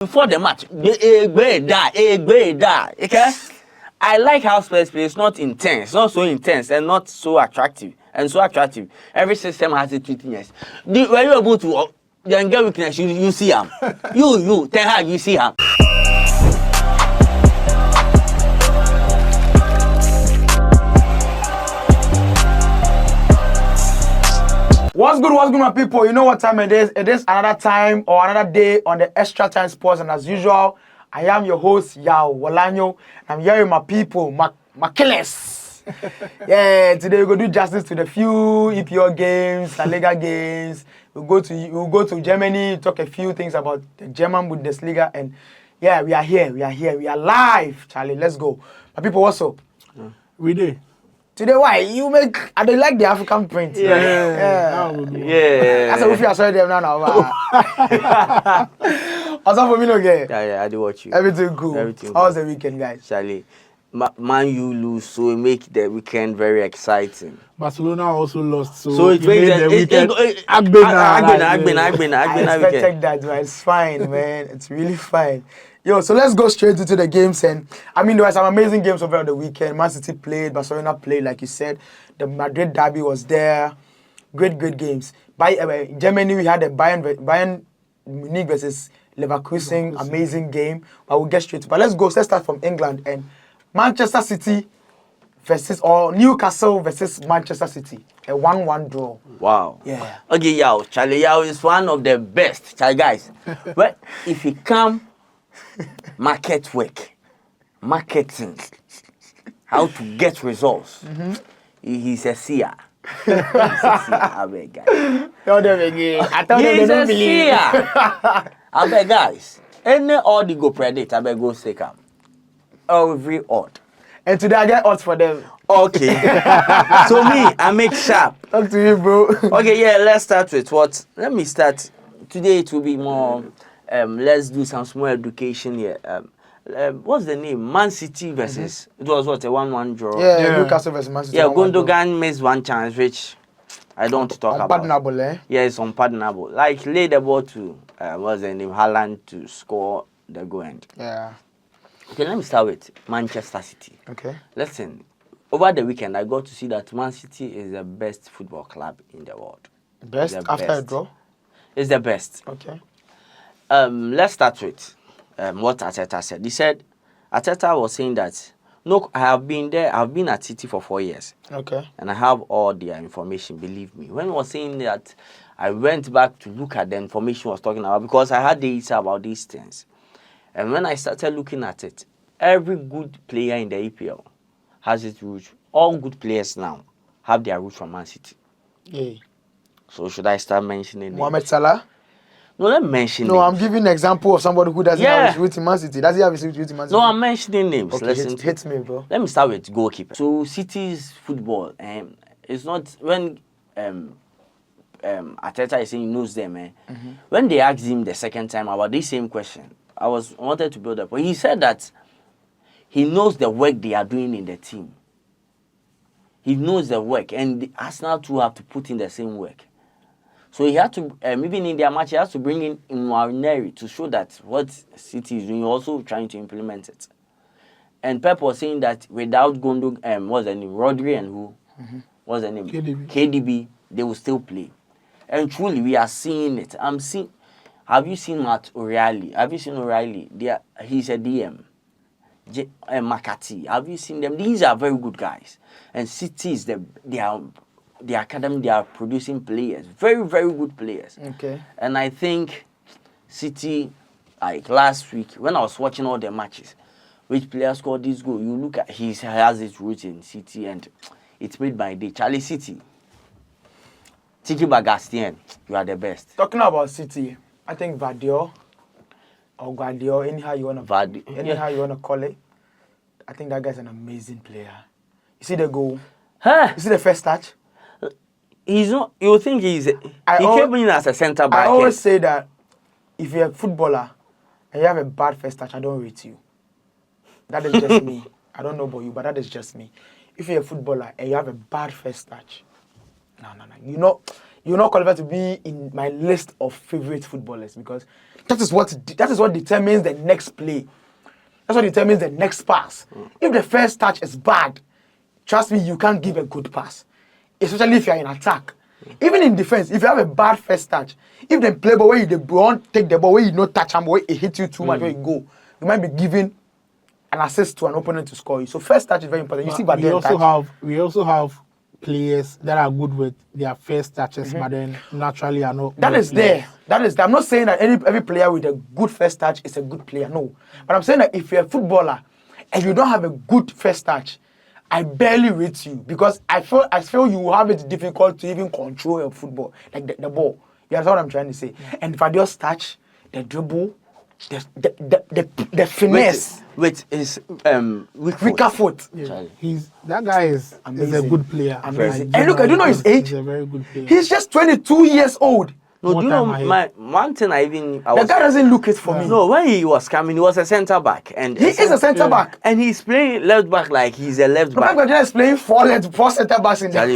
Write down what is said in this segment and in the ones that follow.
before the match, okay? I like how Spurs play. It's not intense, not so intense, and not so attractive. Every system has its weakness. When you're able to then get weakness, you see him. you, Ten Hag, you see him. What's good, my people? You know what time it is? It is another time or another day on the Extra Time Sports, and as usual, I am your host, Yao Walanyo. I'm here with my people, my killers. Yeah, today we're gonna do justice to the few EPL games, La Liga games. We'll go to Germany, talk a few things about the German Bundesliga, and yeah, we are here, we are live, Charlie. Let's go. My people, what's up? We did. Today, why you make? I don't like the African print. Yeah. That's what we feel. Sorry, them now. Also for me, no game. Yeah, I do watch you. Everything cool. How was the weekend, guys? Charlie, Man U lose, so it make the weekend very exciting. Barcelona also lost, so it made the weekend. I expected that, man. It's fine, man. It's really fine. Yo, so let's go straight into the games, and I mean there were some amazing games over the weekend. Man City played, Barcelona played, like you said. The Madrid Derby was there. Great games. In Germany, we had the Bayern Munich versus Leverkusen, amazing game. But we'll get straight to it. But let's start from England and Manchester City versus Newcastle versus Manchester City. A 1-1 draw. Wow. Yeah. Okay, Charlie Yao is one of the best. Charlie, guys, but if you come marketing, how to get results, he's a seer. I beg, guys. Tell them again. I thought they don't believe. I beg, guys. Any odd you go predict, I beg go take up. Every odd. And today I get odds for them. Okay. So me, I make sharp. Talk to you, bro. Okay, yeah, let's start with what? Let me start. Today it will be more, let's do some small education here. What's the name? Man City versus, it was what, a 1-1 draw? Yeah, Newcastle versus Man City. Yeah, Gundogan missed one chance, which I don't want to talk about. Unpardonable, eh? Yeah, it's unpardonable. Like, lay the ball to, what's the name, Haaland to score the goal end. Yeah. Okay, let me start with Manchester City. Okay. Listen, over the weekend, I got to see that Man City is the best football club in the world. Best after a draw? It's the best. Okay. Let's start with what Arteta said. He said, Arteta was saying that, look, I have been there. I've been at City for 4 years. Okay. And I have all their information, believe me. When he was saying that, I went back to look at the information he was talking about because I had data about these things. And when I started looking at it, every good player in the EPL has its roots. All good players now have their roots from Man City. Yeah. So should I start mentioning Mohamed Salah? No, let me mention names. I'm giving an example of somebody who doesn't have his roots in Man City. Does he have his roots in Man City? No, I'm mentioning names. Okay, listen, hit me, bro. Let me start with goalkeeper. So City's football, it's not when Arteta is saying he knows them. When they asked him the second time about this same question, I wanted to build up. But he said that he knows the work they are doing in the team. He knows the work, and the Arsenal too have to put in the same work. So he had to, even in their match, he has to bring in Nwaneri to show that what City is doing, also trying to implement it. And Pep was saying that without Gundogan, what's the name, Rodri and who? What's the name? KDB, they will still play. And truly, we are seeing it. Have you seen Matt O'Reilly? Have you seen O'Reilly? He's a DM. McCarthy. Have you seen them? These are very good guys. And City is the academy, they are producing players. Very, very good players. Okay. And I think City, like last week, when I was watching all the matches, which player scored this goal, you look at, he has his roots in City, and it's made my day. Charlie City. Tiki Bagastien, you are the best. Talking about City, I think Guardiola, anyhow you wanna call it, I think that guy's an amazing player. You see the goal? Huh? You see the first touch? He's not. You think he came in as a centre back. I always say that if you're a footballer and you have a bad first touch, I don't rate you. That is just me. I don't know about you, but that is just me. If you're a footballer and you have a bad first touch, no. You know, you're not qualified to be in my list of favorite footballers because that is what determines the next play. That's what determines the next pass. If the first touch is bad, trust me, you can't give a good pass, especially if you're in attack. Even in defense, if you have a bad first touch, if the play ball where you don't take the ball, where you don't touch him, where it hits you too much, where you go, you might be giving an assist to an opponent to score you. So first touch is very important. You see, but we also have players that are good with their first touches, but then naturally are not. That is there. That is there. I'm not saying that every player with a good first touch is a good player. No, but I'm saying that if you're a footballer and you don't have a good first touch, I barely rate you because I feel you will have it difficult to even control your football, like the ball. You understand what I'm trying to say? Yeah. And if I just touch the dribble, the finesse with his weaker foot. Yeah. That guy is a good player. Amazing. And look, I don't know his age. He's a very good player. He's just 22 years old. No, do you know one thing the guy doesn't look it for me. No, when he was coming, he was a centre back, and he is a centre back, and he's playing left back like he's a left back. Pep is playing four centre backs in there.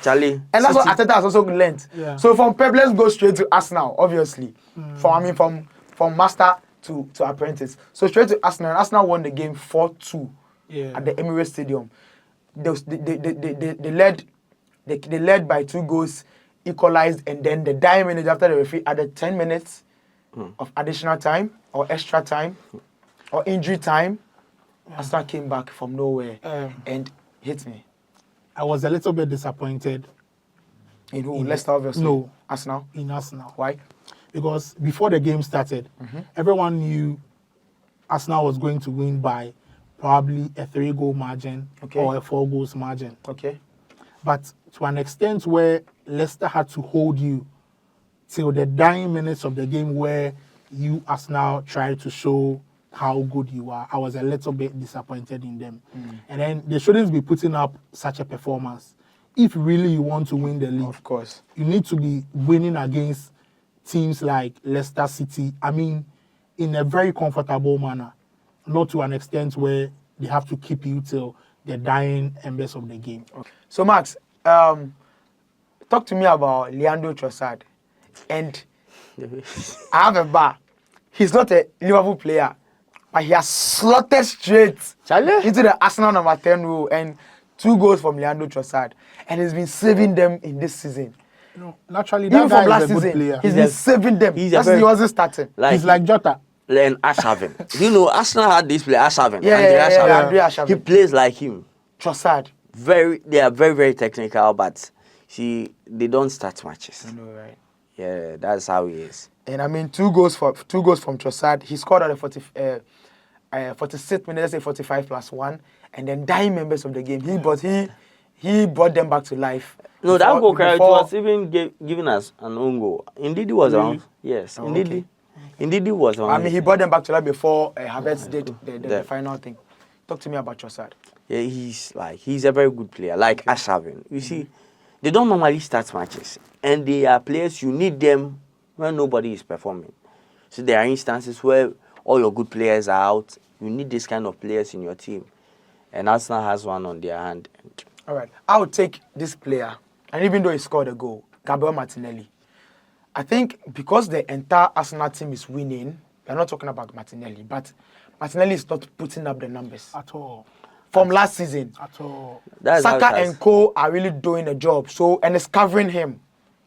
Charlie. And that's what Arteta has also learned. Yeah. So from Pep, let's go straight to Arsenal. Obviously, from master to apprentice. So straight to Arsenal. Arsenal won the game 4-2 at the Emirates Stadium. They led by 2 goals. Equalized, and then the dying minutes after the referee added 10 minutes of additional time or extra time or injury time. Arsenal came back from nowhere and hit me. I was a little bit disappointed. In who? Leicester, obviously. No. Arsenal? In Arsenal. Why? Because before the game started, everyone knew Arsenal was going to win by probably a 3-goal margin or a 4 goals margin. Okay. But to an extent where Leicester had to hold you till the dying minutes of the game where you Arsenal tried to show how good you are, I was a little bit disappointed in them. And then they shouldn't be putting up such a performance. If really you want to win the league, of course, you need to be winning against teams like Leicester City. I mean, in a very comfortable manner, not to an extent where they have to keep you till the dying embers of the game. Okay. So, Max, talk to me about Leandro Trossard. And I have a bar. He's not a Liverpool player, but he has slotted straight into the Arsenal number 10 role and 2 goals from Leandro Trossard. And he's been saving them in this season. No, naturally, that guy from last is a good season, player. He's been saving them. He wasn't starting. He's like Jota. And Arshavin. Do you know Arsenal had this player, Arshavin? Andre Arshavin. He plays like him. Trossard. They are very, very technical, but they don't start matches. I know, right? Yeah, that's how he is. And I mean, 2 goals from Trossard. He scored at the 46th minute, let's say 45 plus 1, and then dying members of the game. He brought them back to life. No, that goal was even given us an own goal. Indeed, he was on. Yes, indeed. Okay. Indeed, he was on. I mean, he brought them back to life before Havertz did the final thing. Talk to me about Trossard. Yeah, he's a very good player, like Arshavin. You see, they don't normally start matches, and they are players you need them when nobody is performing. So there are instances where all your good players are out. You need this kind of players in your team, and Arsenal has one on their hand. All right, I would take this player, and even though he scored a goal, Gabriel Martinelli. I think because the entire Arsenal team is winning, we're not talking about Martinelli, but Martinelli is not putting up the numbers at all from last season. At all. Saka and Co are really doing the job. So, and it's covering him.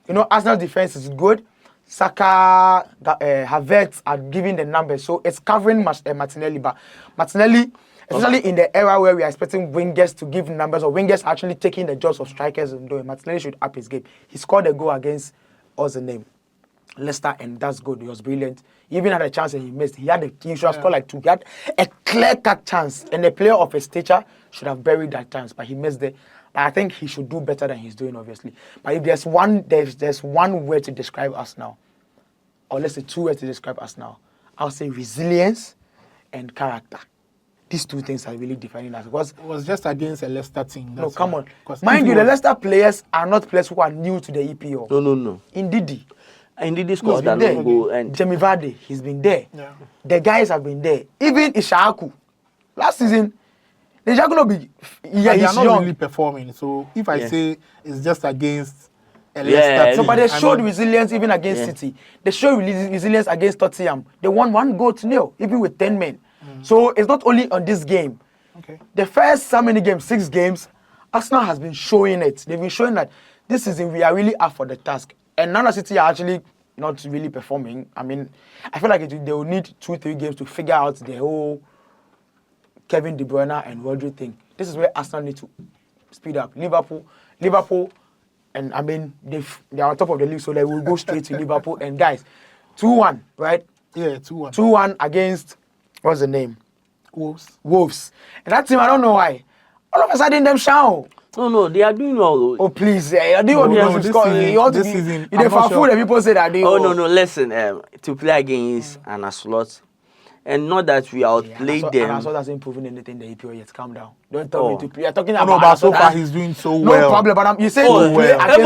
You know, Arsenal defense is good. Saka, Havertz are giving the numbers, so it's covering Martinelli. But Martinelli, especially in the era where we are expecting wingers to give numbers, or wingers actually taking the jobs of strikers and doing, Martinelli should up his game. He scored a goal against what's the name? Leicester, and that's good. He was brilliant. He even had a chance and he missed. He should have scored like 2. He had a clear-cut chance, and a player of his stature should have buried that chance, but he missed it. But I think he should do better than he's doing, obviously. But if there's one word to describe us now, or let's say 2 words to describe us now, I'll say resilience and character. These 2 things are really defining us. Because it was just against a Leicester team. No, come on. Mind you, the Leicester players are not players who are new to the EPL. No. Indeed. Indeed, scored that goal. And Jamie Vardy, he's been there. Yeah. The guys have been there. Even Ishaku. Last season, Ishaku not be. They are not really performing. So if I say it's just against a Leicester Yeah, team. But they I showed mean, resilience even against City. They showed resilience against Tottenham. They won 1-0, even with 10 men. So it's not only on this game. okay. The first how many games? 6 games. Arsenal has been showing it. They've been showing that this season we are really up for the task. And now that City are actually not really performing. I mean, I feel like they will need 2-3 games to figure out the whole Kevin De Bruyne and Rodri thing. This is where Arsenal need to speed up. Liverpool, and I mean they are on top of the league, so they will go straight to Liverpool. And guys, 2-1, right? Yeah, 2-1. 2-1 against what's the name? Wolves. And that team, I don't know why. All of a sudden, them shout. No, they are doing well. Oh please, I do what No, because this you score. season- You want to this be. season, You I'm dey not for sure. food, and people say that they. Oh no, listen. To play against an slot, and not that we outplayed them. And that's improving anything the EPO yet. Calm down. Don't tell me Oh. to play. You're talking Oh, about. no, but so Arsenal. far he's doing so No well. problem, but you say Oh, to play well. against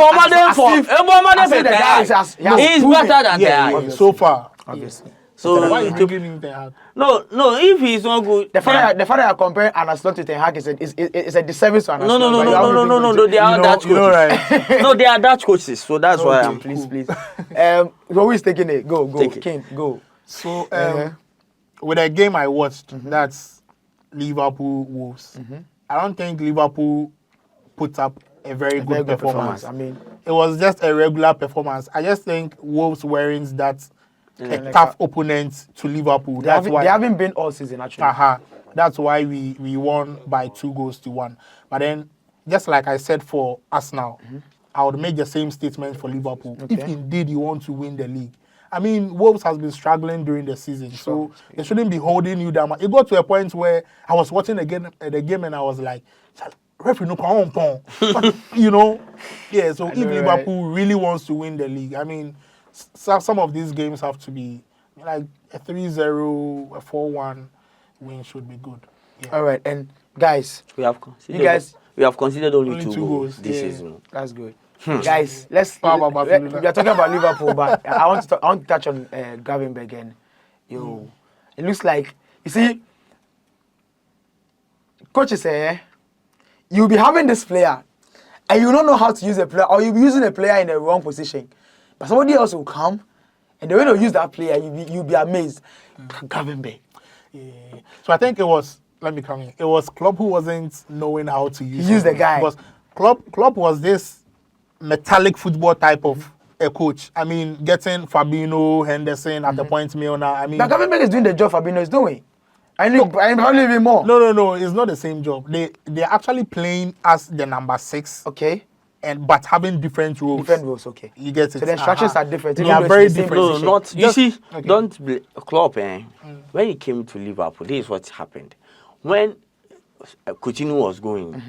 the guy has He's proven. better than Yeah, that. yeah, so far. Obviously. So Why are you bringing him there? no, if he's not good, The fact that you're comparing Anaslo to Ten Hag is a disservice to Anaslo. no, they are Dutch coaches. right? No, they are Dutch coaches, so that's why I'm. Please. Who is taking it? Go, Take it. King, go. So, with a game I watched, that's Liverpool Wolves. I don't think Liverpool put up a very good performance. I mean, It was just a regular performance. I just think Wolves weren't that a like tough opponent to Liverpool. That's why. they haven't been all season actually. That's why we won by 2-1. But then, just like I said for Arsenal, I would make the same statement for Liverpool. Okay. If indeed you want to win the league. I mean, Wolves has been struggling during the season, so they shouldn't be holding you down. It got to a point where I was watching the game and I was like, referee no come on, you know? Yeah, so if Liverpool really wants to win the league, I mean, some of these games have to be like a 3-0, a 4-1 win should be good. Yeah. All right, and guys, We have considered only two goals this season. That's good. Guys, we are talking about Liverpool, but I want to touch on Gravenberch and it looks like you see, coaches say you'll be having this player and you don't know how to use a player, or you'll be using a player in the wrong position, but somebody else will come and the way they use that player, you'll be amazed. Gravenberch. Yeah. So I think it was, let me come in. It was Klopp who wasn't knowing how to use the guy. Because Klopp was this metallic football type of a coach. I mean, getting Fabinho, Henderson at the point Milner. I mean, But Gravenberch is doing the job Fabinho is doing. I'm probably even more. No, it's not the same job. They're actually playing as the number 6. Okay. But having different roles. Different rules, okay. You get it. So the instructions are different. They even are though very it's the same different. No, position. not you see. Okay. Don't Klopp. When he came to Liverpool, this is what happened. When Coutinho was going,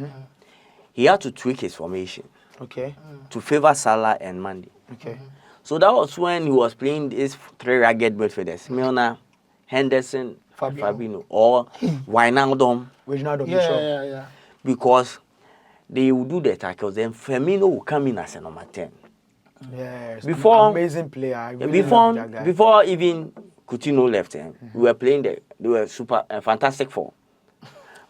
he had to tweak his formation Okay. to favor Salah and Mane. Okay. So that was when he was playing these 3 ragged midfielders: Milner, Henderson, Fabinho, or Wijnaldum, Reginaldo, Yeah. because they will do the tackles. Then Firmino will come in as a number 10. Yes. Before- amazing player. I really love that guy. Before even Coutinho left, we were playing they were fantastic four.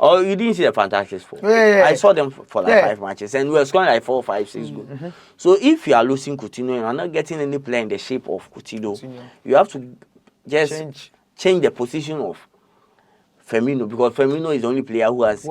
Oh, you didn't see the Fantastic Four? Yeah. I saw them for like Yeah. 5 matches, and we were scoring like 4, 5, 6 goals. So if you are losing Coutinho and you are not getting any player in the shape of Coutinho, you have to just change the position of Firmino, because Firmino is the only player who has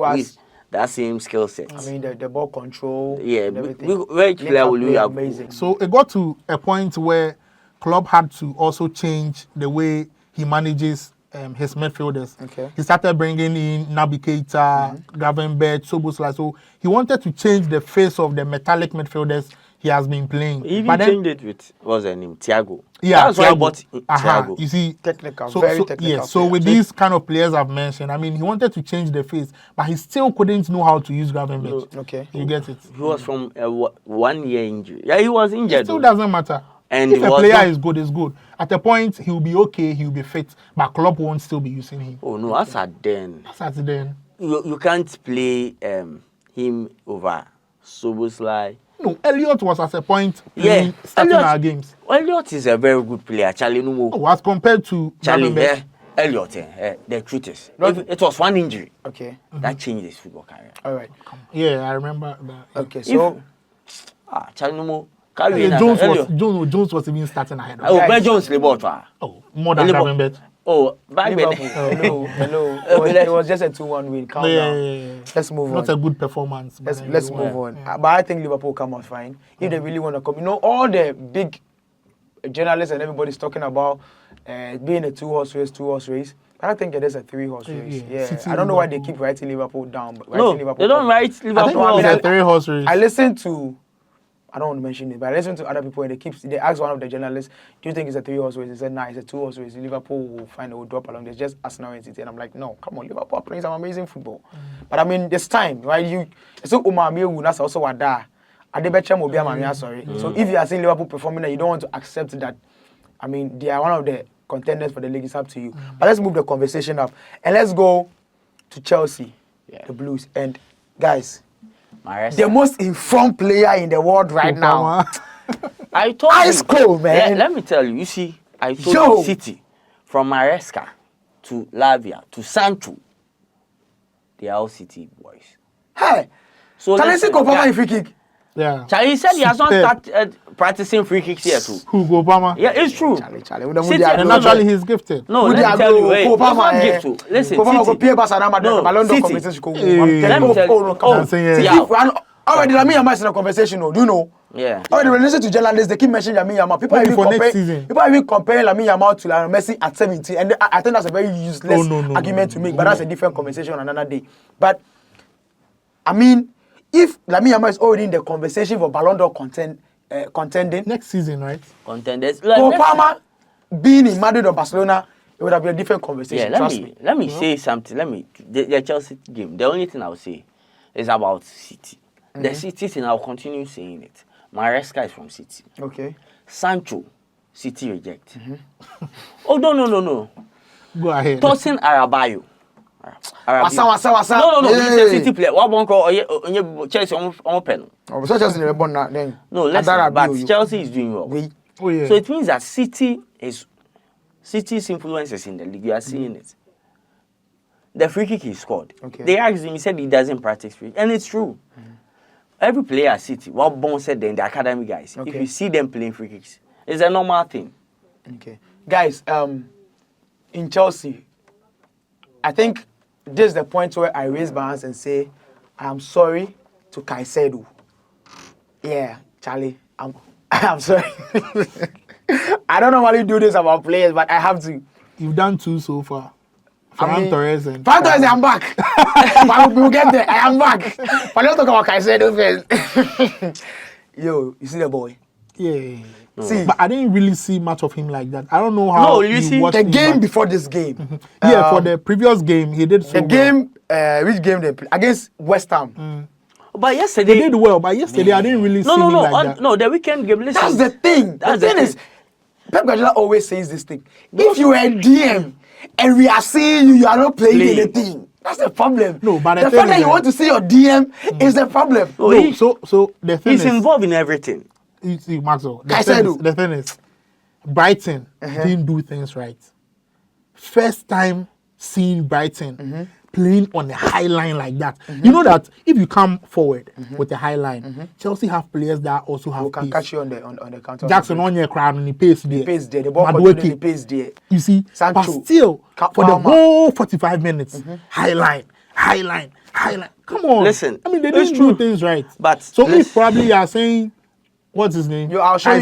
that same skill set. I mean, the ball control. Yeah, and everything. which player will you have? Amazing. So it got to a point where Klopp had to also change the way he manages his midfielders. Okay. He started bringing in Naby Keita, Gravenberch, Szoboszlai. So he wanted to change the face of the metallic midfielders he has been playing. He even changed it with, what's her name? Thiago. Yeah, That's why I bought Thiago. You see, Technical, very technical. Yeah, so with these kind of players I've mentioned, I mean, he wanted to change the face, but he still couldn't know how to use Gravenberch. Okay. You get it? He was from a 1 year injury. Yeah, he was injured. It still though. doesn't matter. And if he a was player not- is good, is good. At a point, he'll be okay, he'll be fit, but Klopp won't still be using him. Oh no, as at then, That's then. you can't play him over Szoboszlai. No, Elliot was at a point starting Elliot- our games. Elliot is a very good player. Charlie Numo. Oh, as compared to Charlie, Gravenberch. Elliot, the truth is, it was one injury Okay. that changed his football career. All right. Yeah, I remember that. Okay. So Charlie Numo Jones was even starting ahead. Oh, Ben Jones report. Oh, more than Gravenberch. Oh, back then. Hello. It was just a 2-1 win. Calm down. Let's move on. Not a good performance. Let's move on. But I think Liverpool come out fine. If they really want to come, all the big journalists and everybody's talking about being a two-horse race. I don't think it is a 3-horse race. Yeah. I don't know why they keep writing Liverpool down. But They don't write Liverpool. It's a 3-horse race. I listened to, I don't want to mention it, but I listened to other people and they asked one of the journalists, do you think it's a 3-horse race? He said, nah, it's a 2-horse race. Liverpool will drop along. There's just Arsenal and City. And I'm like, no, come on, Liverpool are playing some amazing football. But I mean, this time, right? So Umar also Wada. Sorry. So if you are seeing Liverpool performing and you don't want to accept that, I mean, they are one of the contenders for the league. It's up to you. But let's move the conversation up and let's go to Chelsea, the Blues. And guys, the most informed player in the world right now. I told Ice cold, man. Let me tell you. You see, I told you City, from Maresca to Lavia to Sancho, they are all City boys. Hey, so let's go for free kick. Yeah. Charlie said he has not started practicing free kicks here too. Hugo Palmer. Yeah, it's true. Charlie. And naturally he's gifted. No, let me tell you. It's not gift too. Listen, City. Let me tell you. Already, Lamine Yamal is in a conversation. Do you know? Yeah. Already, when listen to journalists, they keep mentioning Lamine Yamal. People are even comparing Lamine Yamal to Lionel Messi at 17, and I think that's a very useless argument to make. But that's a different conversation on another day. But I mean, if Lamine Yamal is already in the conversation for Ballon d'Or contending next season, right? Contenders. Palmer being in Madrid or Barcelona, it would have been a different conversation. Yeah, let me say something. The Chelsea game. The only thing I will say is about City. The City thing, I'll continue saying it. Maresca is from City. Okay. Sancho, City reject. Oh no. Go ahead. Tosin Arabayo. Wasa. No. He's a City player. What one call Chelsea on pen. Oh, so Chelsea never born that then. No, listen, but Chelsea is doing well. Oh yeah. So it means that City's influence is in the league. You are seeing it. The free kick he scored. Okay. They asked him, he said he doesn't practice free, and it's true. Every player at City, what Bon said then, the academy guys, if you see them playing free kicks, it's a normal thing. Okay. Guys, in Chelsea, I think this is the point where I raise my hands and say, I'm sorry to Caicedo. Yeah, Charlie, I'm sorry. I don't normally do this about players, but I have to. You've done 2 so far. Ferran Torres, I'm back. But we'll get there. I am back. But let's talk about Caicedo first. Yo, you see the boy? Yeah. See, but I didn't really see much of him like that. I don't know how. No, you see the game before this game. Yeah, for the previous game he did so the game, which game they played? Against West Ham. But yesterday they did well. But yesterday I didn't really see him like that. No, the weekend game. Listen, that's the thing. The thing is, Pep Guardiola always says this thing. If you were a DM and we are seeing you are not playing anything. That's the problem. No, but the fact that you want to see your DM is the problem. No, so the thing he's involved in everything. You see, Maxwell. The thing is, Brighton didn't do things right. First time seeing Brighton playing on the high line like that. You know that if you come forward with the high line, Chelsea have players that also have who can pace. catch you on the counter. Jackson on your crown and he pace there. The ball the pace there. You see, Sancho, but still for the whole 45 minutes, high line. Come on. Listen, I mean they didn't do things right. But so if probably you are saying, what's his name? I'll show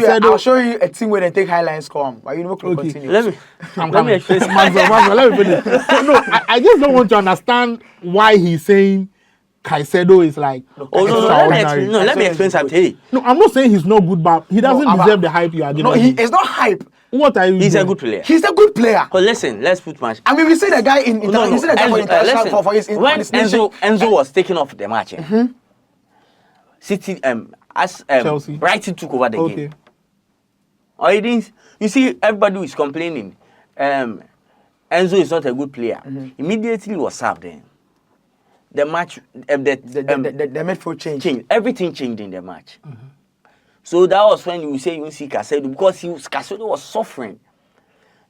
you a team where they take highline score. But you know, continue. Let me explain. Let me finish. So, no, I just don't want to understand why he's saying Caicedo is like. Let me explain something. No, I'm not saying he's not good, but he doesn't deserve the hype you are giving. No, it's not hype. What are you? He's doing? a good player. He's a good player. But listen, let's put match. I mean, we see the guy in international. You see the guy for international for his when Enzo was taking off the match. City Chelsea. Brighton took over the game. Or he didn't. You see, everybody is complaining. Enzo is not a good player. Immediately was served then. The match, the midfield changed. Everything changed in the match. So that was when you say you see Caicedo because Caicedo was suffering.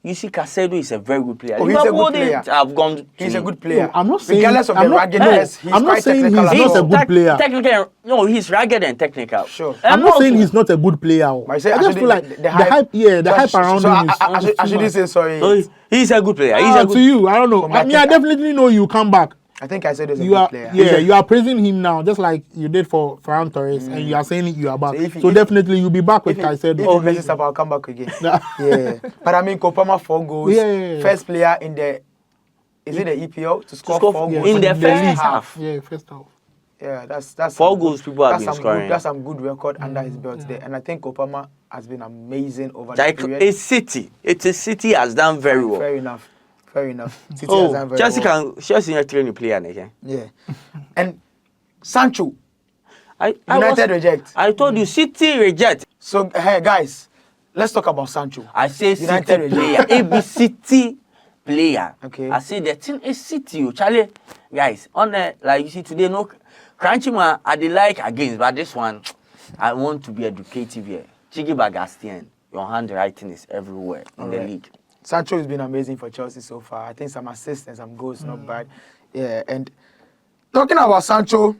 You see, Casedo is a very good player. Oh, he's a good Liverpool player. have gone to He's a him. good player. No, I'm not saying- Regardless of I'm the not- ruggedness, he's I'm not quite saying technical. he's as not a well. good player. Technical, no, he's rugged and technical. Sure. I'm not saying he's not a good player. But I say, I just actually, feel like the hype, the hype around so him is. I is too shouldn't much. say sorry. No, he's a good player. He's Ah, a good. to you, I don't know. But I mean, I definitely know you come back. I think I said he's a You good are, player. yeah, you are praising him now, just like you did for Ferran Torres, and you are saying you are back. So if he- So if- definitely you'll be back with If he Caicedo. messes up, I'll come back again. Yeah. Yeah. But I mean, Kopama 4 goals. Yeah. First player in the, is it the EPL to score score 4 Yeah, goals in the the first league. half. Yeah, first half. Yeah, that's 4 some goals people have that's been some scoring. Good, that's some good record under his belt there, and I think Kopama has been amazing over Like the period. a City, City has done very well. Fair enough. City has done very Chelsea well. Chelsea can train a player again. Yeah. And Sancho, I United reject. I told you, City reject. So hey guys, let's talk about Sancho. I say United City reject. player, AB City player. Okay. I say the thing is City, Charlie. Guys, on the like you see today, no crunchy man, I dey like against, but this one, I want to be educative here. Chigi Bagastian, your handwriting is everywhere in the Alright. league. Sancho has been amazing for Chelsea so far. I think some assists and some goals, not bad. Yeah, and talking about Sancho,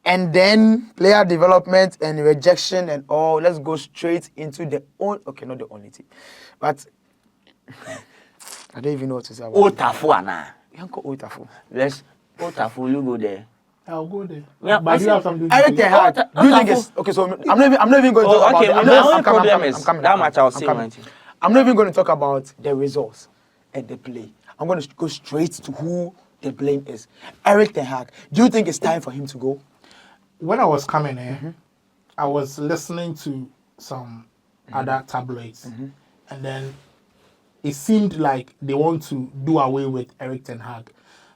and then player development and rejection and all, let's go straight into the not the only team, but I don't even know what to say about it. Otafu ana. Yanko Otafu. Let's Otafu, you go there. I'll go there. Yeah, But do you have something to Eric say? Ten Hag, do you think it's okay? So I'm not even going to talk Okay, about it. my only I'm problem coming, is I'm coming, that I'm much coming, I'll I'm say coming. one thing. I'm not even going to talk about the results and the play. I'm going to go straight to who the blame is. Eric Ten Hag. Do you think it's time for him to go? When I was coming here, I was listening to some other tabloids, and then it seemed like they want to do away with Eric Ten Hag.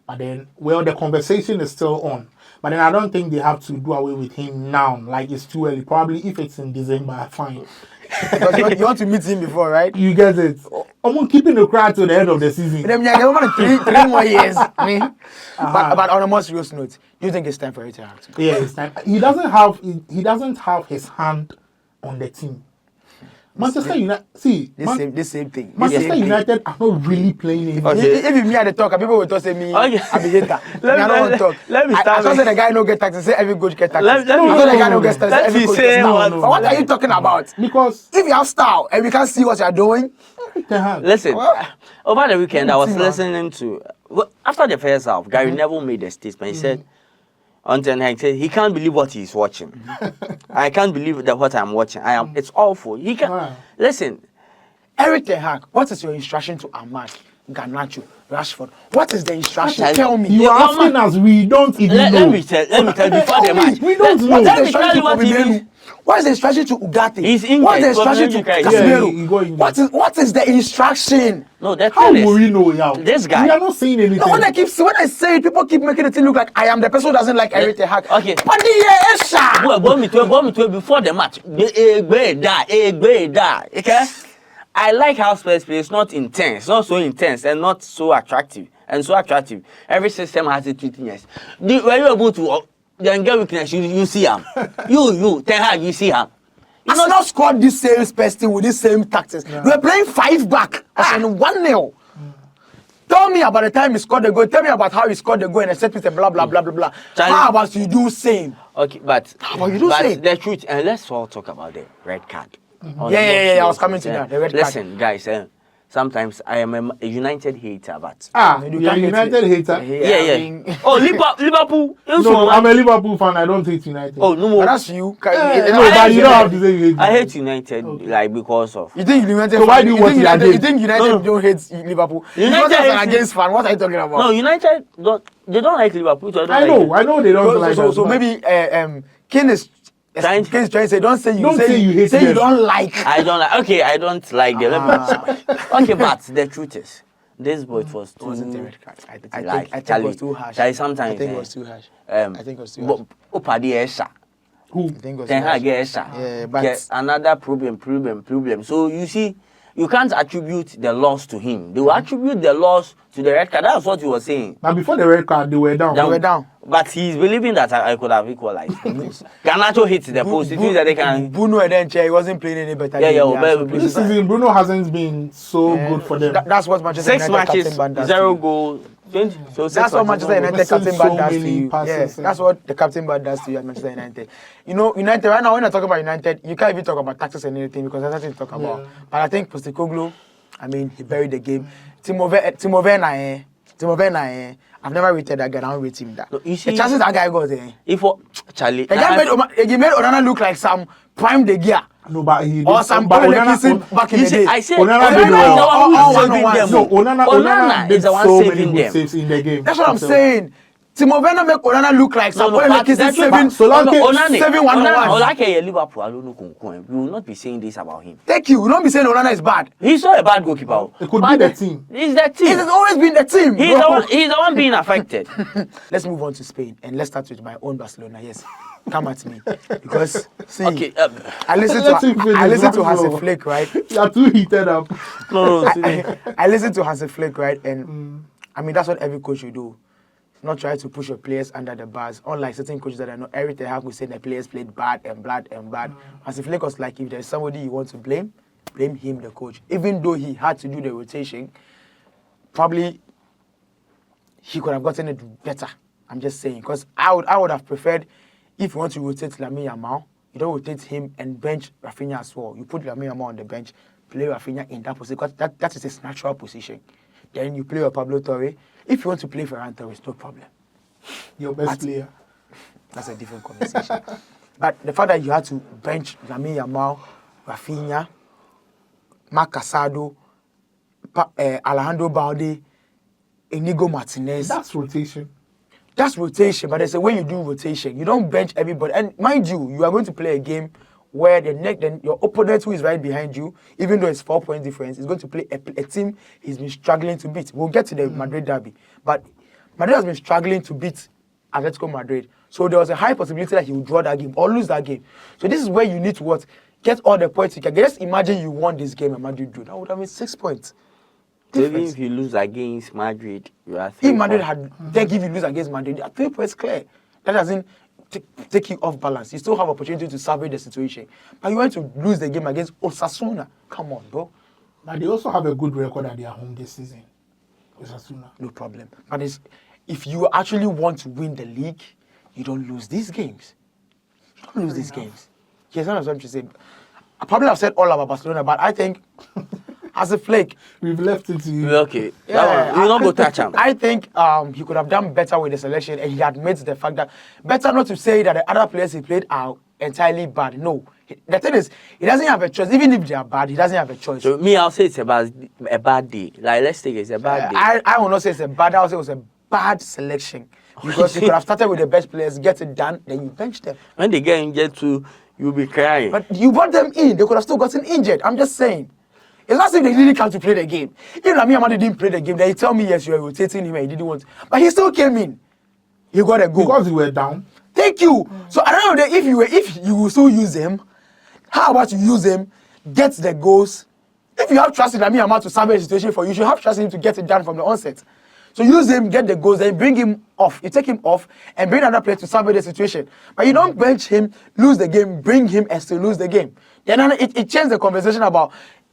But then, well, the conversation is still on. But then I don't think they have to do away with him now. Like, it's too early. Probably if it's in December, fine. Because you want to meet him before, right? You get it. I'm keeping the crowd to the end of the season. Then yeah, give him three more years. But on a more serious note, do you think it's time for Eric Ten Hag to go? Yeah, it's time. He doesn't have his hand on the team. Manchester United, see, This same thing. Manchester United are not really playing anything. Okay. If me at the talk, people will talk say me, Okay. I be hater. Let I don't want to talk. let me I start saw with- say the guy no get taxes, say every coach get taxes. Let me- I saw the guy no get taxes, let every me coach say get what- taxes. But what are you talking about? Because If you have style and we can't see what you're doing, Ten Hag, Listen, Well, over the weekend I was see, man. listening to after the first half, Gary Neville made a statement. He said, on Ten Hag said he can't believe what he's watching. I can't believe that what I'm watching. It's awful. He can Wow. listen. Eric Ten Hag, what is your instruction to Ahmad, Garnacho, Rashford? What is the instruction? What Tell me. you are asking us, we don't even know. Let me tell before the match. We don't know. What is Let the me tell instruction you to what he Obimelu? is. What is the instruction to Ugarte? He's injured. What is the instruction to Yeah, Casemiro? he go injured. What is the instruction? No, that How thing will is, we know, yeah? This guy- We are not saying anything. No, when I say it, people keep making it look like I am the person who doesn't like Eric Ten Hag. Okay. But the Boy, bomb me to before the match. Okay? I like how Spurs play. It's not intense, not so intense, and not so attractive. And so attractive. Every system has its weakness. Were you able to then get weakness? You see him. You Ten Hag, you see him. Arsenal scored this same Spurs team with this same tactics. We were playing 5 back and 1-0. Tell me about the time he scored the goal. Tell me about how he scored the goal and set piece and blah blah blah blah blah. Charlie- How about you do same? Okay, but But you don't say. the truth, and let's all talk about the red card. On Yeah, the yeah, box I was scores, coming to that, the red card. Listen, guys, sometimes I am a United hater, but You you're a can't get United it. hater. yeah. Oh, Liverpool. No, I'm a Liverpool fan. I don't hate United. Oh, no But more. that's you. no, but you don't have to say you hate. I hate United, like because of. You think United? So why do you watch think it United? You again? think United don't hate Liverpool? United United are hates an against fan. What are you talking about? No, United they don't like Liverpool. So I know they don't like that. So but- maybe Kane is Trying- trying to say don't say you Don't say you hate say you them. don't like. I don't like. Okay, I don't like the Liverpool. Okay, but the truth is, this boy was too. wasn't a red card. I like, think it Charlie- was too harsh. Charlie, sometimes I think it eh, was too harsh. I think it was too harsh. Opadi Esha. Who? I think it was Ten too harsh. Hag Esha. Yeah, but- Get another problem. So you see, you can't attribute the loss to him. They will attribute the loss to the red card. That's what you were saying. But before the red card, they were down. They were down. but he's believing that I could have equalized. Garnacho hits the post. It means that they can. Bruno and then he wasn't playing any better. Yeah, This season Bruno hasn't been so good for them. That's what Manchester 6 United matches, captain ban does 0 to you. goals. 20, so That's what Manchester United captain ban does to you. Passes, Yeah, that's what the captain ban does to you at Manchester United. You know, United right now when I talk about United, you can't even talk about tactics and anything because there's nothing to talk about. But I think Postecoglou, I mean, he buried the game. Timo Werner, I've never rated that guy. I don't rate him that. No, you see, the chances that guy got there. If Charlie, The guy made Onana look like some prime de gear. No, but he Or some Onana back in the day. I said Onana did Onana is the one who's well. saving them. No, Onana is did the one so saving many good them. saves in the game. That's what I'm saying. Timo Werner make Onana look like some but saving that's saving Onana, 1-on-1. like a Liverpool, I don't know. We will not be saying this about him. Thank you. We don't be saying Onana is bad. He's not a bad goalkeeper. It could be the team. He's the It team. has always been the team. He's bro. the one being affected. Let's move on to Spain and let's start with my own Barcelona. Yes, come at me because see, Okay. I listen Let him finish, to Hansi bro. Flick, right? You are too heated up. No. I listen to Hansi Flick, right? And I mean that's what every coach should do. Not try to push your players under the bars. Unlike certain coaches that I know, everything have to say the players played bad and bad and bad. Hansi Flick was like, if there's somebody you want to blame him, the coach. Even though he had to do the rotation, probably he could have gotten it better. I'm just saying, because I would have preferred if you want to rotate Lamine Yamal, you don't rotate him and bench Rafinha as well. You put Lamine Yamal on the bench, play Rafinha in that position, because that is his natural position. Then you play with Pablo Torre. If you want to play Ferran Torres, no problem. Your best player. That's a different conversation. But the fact that you had to bench Lamine Yamal, Rafinha, Marc Casado, Alejandro Balde, Inigo Martinez. That's rotation. That's rotation, but there's a way you do rotation. You don't bench everybody. And mind you, you are going to play a game where your opponent who is right behind you, even though it's 4 points difference, is going to play a team he's been struggling to beat. We'll get to the Madrid Derby. But Madrid has been struggling to beat Atletico Madrid. So there was a high possibility that he would draw that game or lose that game. So this is where you need to get all the points you can get. Just imagine you won this game and Madrid drew. That would have been 6 points. Even if you lose against Madrid, you are 3 If Madrid points. if you lose against Madrid, you are 3 points clear. That doesn't take you off balance. You still have opportunity to salvage the situation. But you want to lose the game against Osasuna. Come on, bro. But they also have a good record at their home this season. Osasuna. No problem. But if you actually want to win the league, you don't lose these games. You don't lose these games. Yes, that's what I'm trying to say. I probably have said all about Barcelona, but I think as a flake, We've left it to you. Okay. That one, you not go touch him. I think he could have done better with the selection, and he admits the fact that better not to say that the other players he played are entirely bad. No, the thing is, he doesn't have a choice. Even if they are bad, he doesn't have a choice. So me, I'll say it's a bad day. Like let's take it's a bad day. I will not say it's a bad. I will say it was a bad selection because you could have started with the best players, get it done, then you bench them. When they get injured too, you'll be crying. But you brought them in. They could have still gotten injured. I'm just saying. It's not saying they didn't come to play the game. If Lamine Yamal didn't play the game, then he tell me, yes, you were rotating him and he didn't want to. But he still came in. He got a goal. Because you were down. Thank you. So I don't know if you will still use him, how about you use him, get the goals? If you have trust in Lamine Yamal to salvage the situation for you, you should have trust in him to get it done from the onset. So use him, get the goals, then bring him off. You take him off and bring another player to salvage the situation. But you don't bench him, lose the game, bring him and still lose the game. Then it changed the conversation about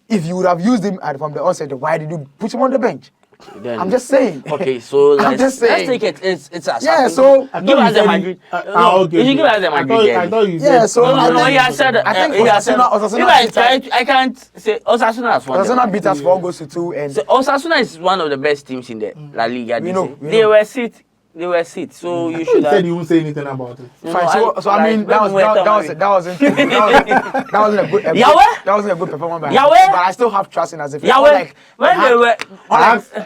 if you would have used him from the onset, why did you put him on the bench? Then- I'm just saying. Okay, so I'm just saying. let's take it. It's a Yeah, so give us the Madrid. Okay. You should give us the Madrid. I thought you Yeah, said. so No, I he has said. I think he has said. Osasuna If I can't say Osasuna has won. Osasuna beat us 4-2 and So Osasuna is one of the best teams in the La Liga. We know. They were sit. So you You should said have. you won't say anything about it. No, fine. So I mean that wasn't a good performance by Yahweh? but I still have trust in as if Yahweh. When they were.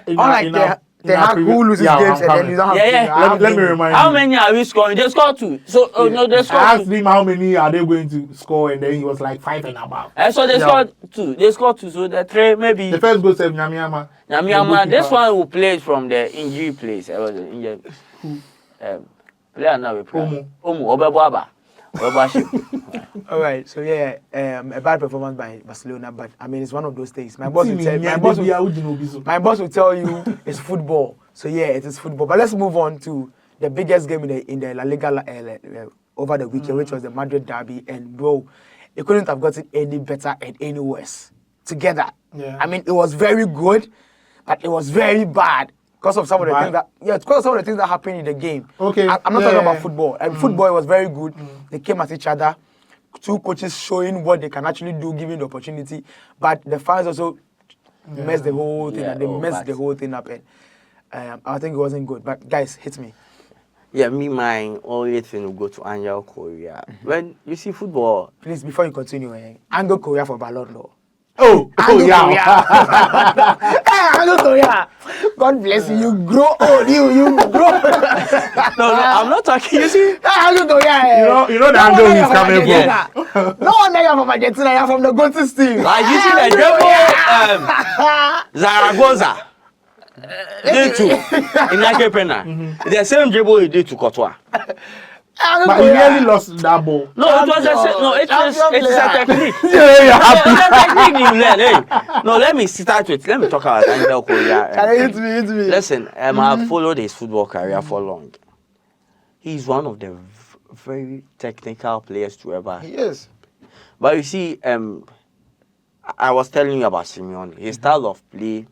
unlike the hack who loses games and then you don't have Yeah. Let me remind How you. many are we scoring? They scored 2. So no, they I scored asked 2. him how many are they going to score, and then he was like 5 and above. So they Yeah. scored 2. They scored 2. So the 3 maybe. The first goal said Nyamiama. Nyamiama, this one who plays from the injury place. I was injured. Player now we play. Obeboaba. All right, so yeah, a bad performance by Barcelona, but I mean it's one of those things. My boss will tell you it's football. So yeah, it is football. But let's move on to the biggest game in the La Liga over the weekend, which was the Madrid Derby, and bro, it couldn't have gotten any better and any worse together. Yeah. I mean, it was very good, but it was very bad because of some of the things that because of some of the things that happened in the game. Okay, I'm not talking about football. Football, it was very good. They came at each other. Two coaches showing what they can actually do given the opportunity, but the fans also messed the whole thing, and they messed the whole thing up, and I think it wasn't good. But guys, hit me. Yeah, me, my only thing will go to Angel Korea. When you see football, Please, before you continue, Angel Korea for Ballon d'Or. Yeah. Angel Korea. God bless you. You grow old. You grow. no, I'm not talking. You see, Angel Korea. You know the angle he's coming from. No one there from Argentina. You're from the Gotis team. like you see the dribble, Zaragoza. They too in Ake Pena. The same dribble he did to Courtois. But he really lost that ball. No, it's a technique. Yeah. It's a technique you learn. Hey. No, let me talk about Angel Korea. Hit me. Listen, I've followed his football career for long. He's one of the very technical players to ever. He is. But you see, I was telling you about Simeone. His style of play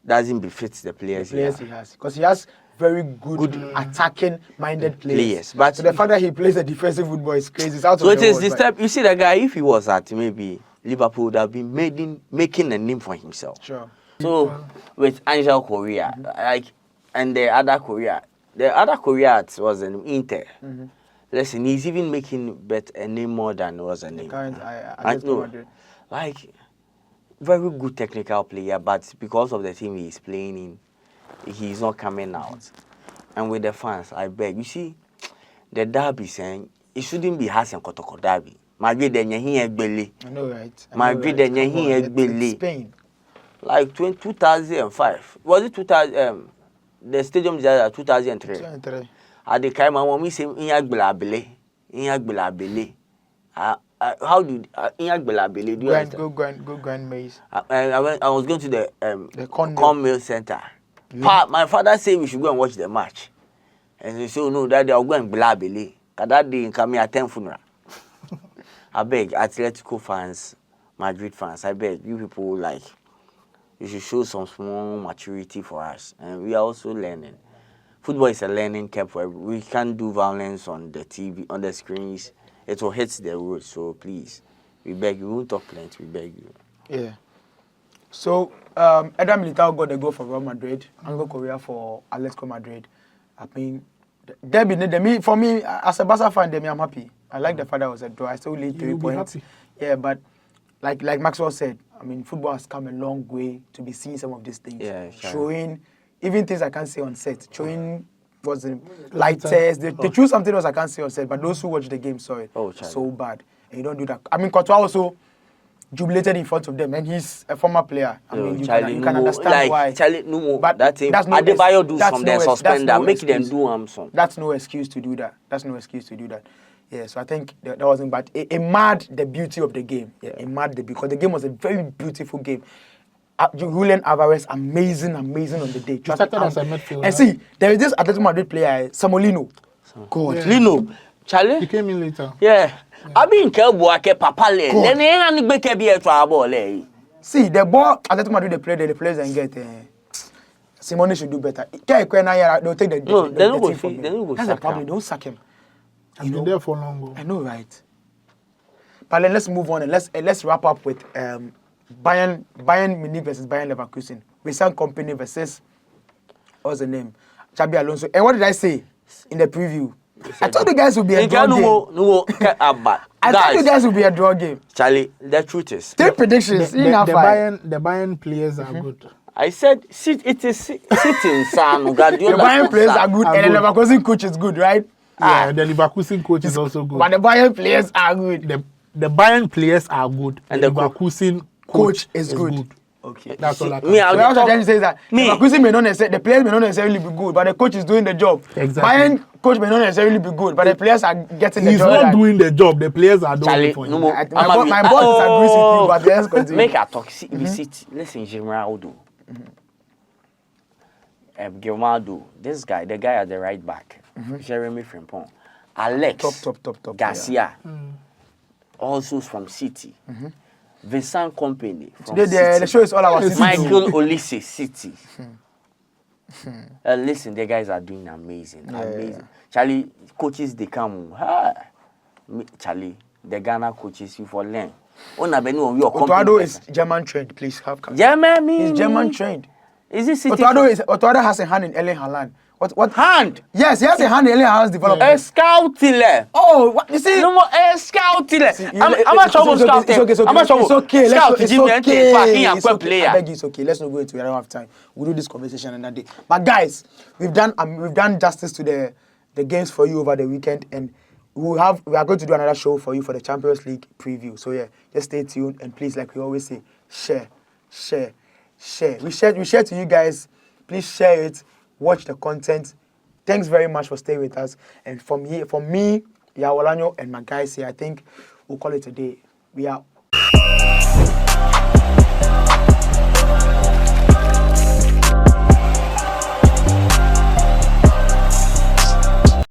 doesn't befit the players he has, because he has very good attacking-minded players. But so the fact that he plays a defensive football is crazy. It's out so of it is the step. You see, the guy, if he was at maybe Liverpool, would have been making a name for himself. Sure. So with Angel Korea, and the other Korea was an Inter. Listen, he's even making a name more than was a name. Very good technical player, but because of the team he's playing in, he's not coming out. And with the fans, I beg. You see, the derby saying it shouldn't be Hassan Kotoko derby. Madrid and Yahin I know, right? Madrid and Yahin Spain. Like 2005. Was it 2000? The stadium is 2003. 2003. At the time, I want me say Inyagbelabele. How do Inyagbelabele do? Go grind maize. I was going to the corn mill center. Yeah. My father said we should go and watch the match, and he said, "No, that they are going Belabele. That day in come here attend funeral." I beg, Atletico fans, Madrid fans, I beg you people, like, you should show some small maturity for us, and we are also learning. Football is a learning curve. We can't do violence on the TV, on the screens. It will hit the road. So please, we beg you. We won't talk plenty. We beg you. Yeah. So, Eder Militao got the goal for Real Madrid. Angel Korea for Atletico Madrid. I mean, for me, as a Barca fan, I'm happy. I like the fact that it was a draw. I still lead 3 points. Yeah, but like Maxwell said, I mean, football has come a long way to be seeing some of these things. Yeah, sure. Showing, even things I can't say on set. Showing was the light test. They choose something else I can't say on set, but those who watch the game saw it. So bad. And you don't do that. I mean, Courtois also jubilated in front of them, and he's a former player. I mean, you can understand why. But that's no Adebayo do something, suspend that, make them do something. That's no excuse to do that. Yeah, so I think that wasn't bad. It marred the beauty of the game. Yeah, it marred because the game was a very beautiful game. Julian Alvarez, amazing on the day. And see, there is this Atletico Madrid player, Samolino. God, yeah. Lino, Charlie. He came in later. Yeah. I been Kelboake Papale. Then he ain't make a beer trouble. See, the ball Atletico Madrid the players and get. Simone should do better. They'll take the team from him. That's the problem. Don't sack him. He's been there for long. I know, right? But then let's move on and let's wrap up with Bayern Munich versus Bayern Leverkusen. Vincent Kompany versus what's the name? Xabi Alonso. And what did I say in the preview? I thought the guys would be a draw game. I thought the guys would be a draw game. Charlie, the truth is. Three predictions. The Bayern players are good. I said, it is sitting, son. The Bayern players are good, and the Leverkusen coach is good, right? Yeah, the Leverkusen coach is also good. But the Bayern players are good. The Bayern players are good, and the Leverkusen coach is good. Okay. That's all I can say. What I'm trying to say is that the players may not necessarily be good, but the coach is doing the job. Exactly. Bayern coach may not necessarily be good, but the players are getting the job. He's not doing the job. The players are doing it for him. My boss disagrees with you, but let's continue. Make a talk. Listen, Geraldo. Gilmado, this guy, the guy at the right back, Jeremy Frimpong, Alex, top, Garcia, also from City, Vincent Company from Today, the City, show is all about City. Michael Olise, City. Listen, the guys are doing amazing. Charlie, coaches, they come. Charlie, the Ghana coaches, you for learn. Otuado is German trained, please have German, he's German trained. Is it City? Otuado has a hand in Erling Haaland. What hand? Yes, he has a hand in Erling Haaland's development. A scouting. Oh, what you see? No more a scouting. I'm not sure about scouting. It's okay. It's okay. I beg you, it's okay. Let's not go into it. I don't have time. We'll do this conversation another day. But guys, we've done justice to the games for you over the weekend, and we are going to do another show for you for the Champions League preview. So yeah, just stay tuned, and please, like we always say, share. We share to you guys. Please share it. Watch the content. Thanks very much for staying with us. And from me, Yawalanyo, and my guys here, I think we'll call it a day. We are.